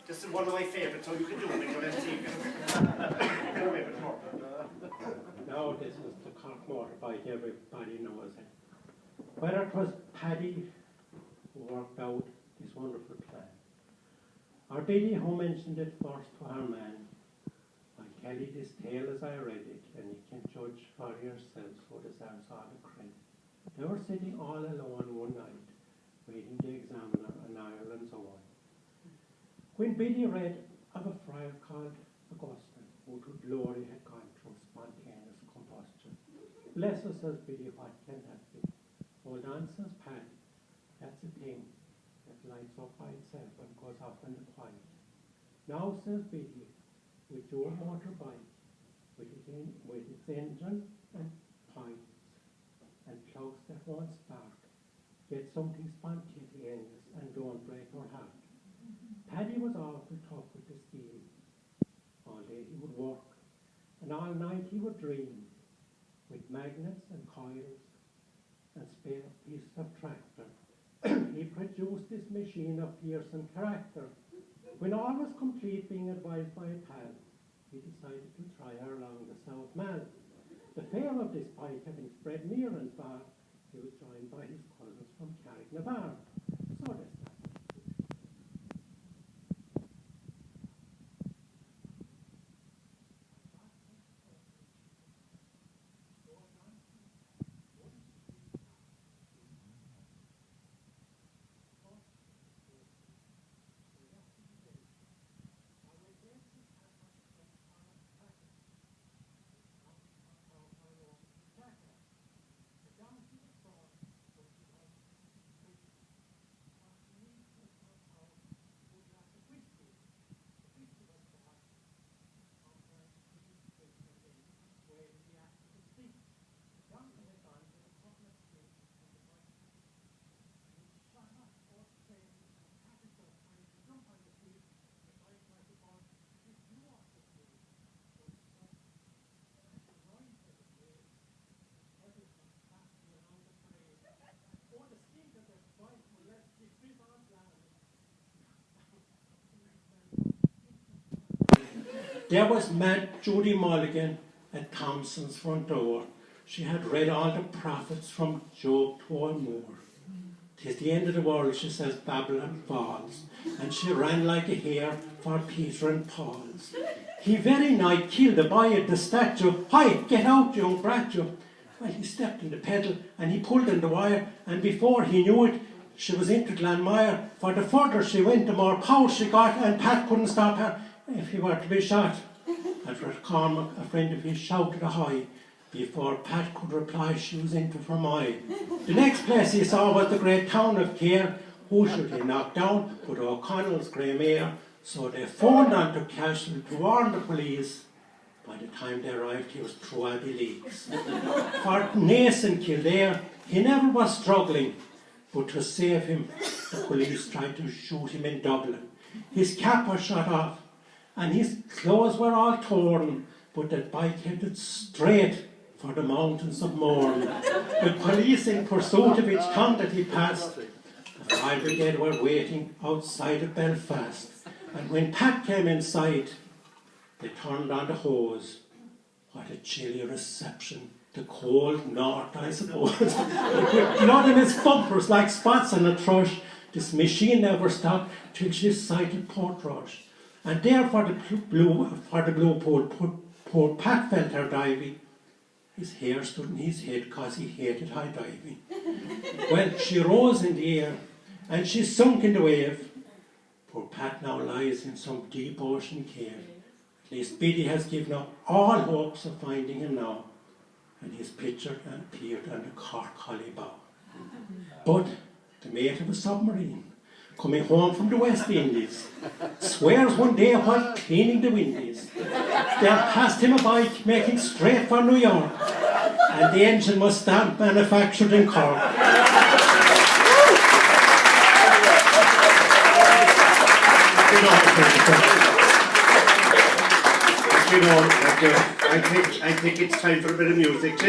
This is one of my favourites, so you can do it when you're at TV. Now this is the Cork motorbike, everybody knows it. Whether it was Paddy who worked out this wonderful plan, or Biddy who mentioned it first to her man, I'll tell you this tale as I read it, and you can judge for yourselves who deserves all the credit. They were sitting all alone one night, waiting the examiner on Ireland's own, when Biddy read of a friar called Augustine, who to glory had gone through spontaneous combustion. Bless us, says Biddy, what can that be? Hold on, says Paddy, that's a thing that lights up by itself and goes off in the quiet. Now, says Biddy, with your motorbike, with its engine and pipes and plugs that won't spark, get something spontaneous and don't break your heart. Paddy was awful tough with the steel. All day he would work, and all night he would dream, with magnets and coils and spare pieces of tractor. He produced this machine of fearsome character. When all was complete, being advised by a pal, he decided to try her along the South Mall. The fame of this bike having spread near and far, he was joined by his cousins from Carricknabar. So that's that. There was mad Judy Mulligan at Thompson's front door. She had read all the prophets from Job to all more. 'Tis the end of the world, she says, Babylon falls. And she ran like a hare for Peter and Paul's. He very night killed a boy at the statue. Hi, get out, young brat, you. Well, he stepped in the pedal and he pulled in the wire, and before he knew it, she was into Glanmire. For the further she went, the more power she got, and Pat couldn't stop her if he were to be shot. And for Cormac, a friend of his, shouted ahoy. Before Pat could reply, she was into Fermoy. The next place he saw was the great town of Cahir. Who should he knock down but O'Connell's grey mare? So they phoned on to Castle to warn the police. By the time they arrived, he was through Abbey Leaks. For Naas in Kildare, he never was struggling, but to save him, the police tried to shoot him in Dublin. His cap was shot off, and his clothes were all torn, but that bike headed straight for the mountains of Mourne. With police in pursuit of each town that he passed, the fire brigade were waiting outside of Belfast. And when Pat came inside, they turned on the hose. What a chilly reception. The cold north, I suppose. With blood in its bumpers like spots on a thrush, this machine never stopped till she sighted Portrush. And there for the blue pool, poor Pat felt her diving. His hair stood in his head 'cause he hated high diving. Well, she rose in the air and she sunk in the wave. Poor Pat now lies in some deep ocean cave. At least Biddy has given up all hopes of finding him now, and he's pictured and appeared on the Cork Holly bow. But the mate of a submarine, coming home from the West Indies, swears one day while cleaning the windies, they have passed him a bike making straight for New York, and the engine was stamped manufactured in Cork. I think it's time for a bit of music.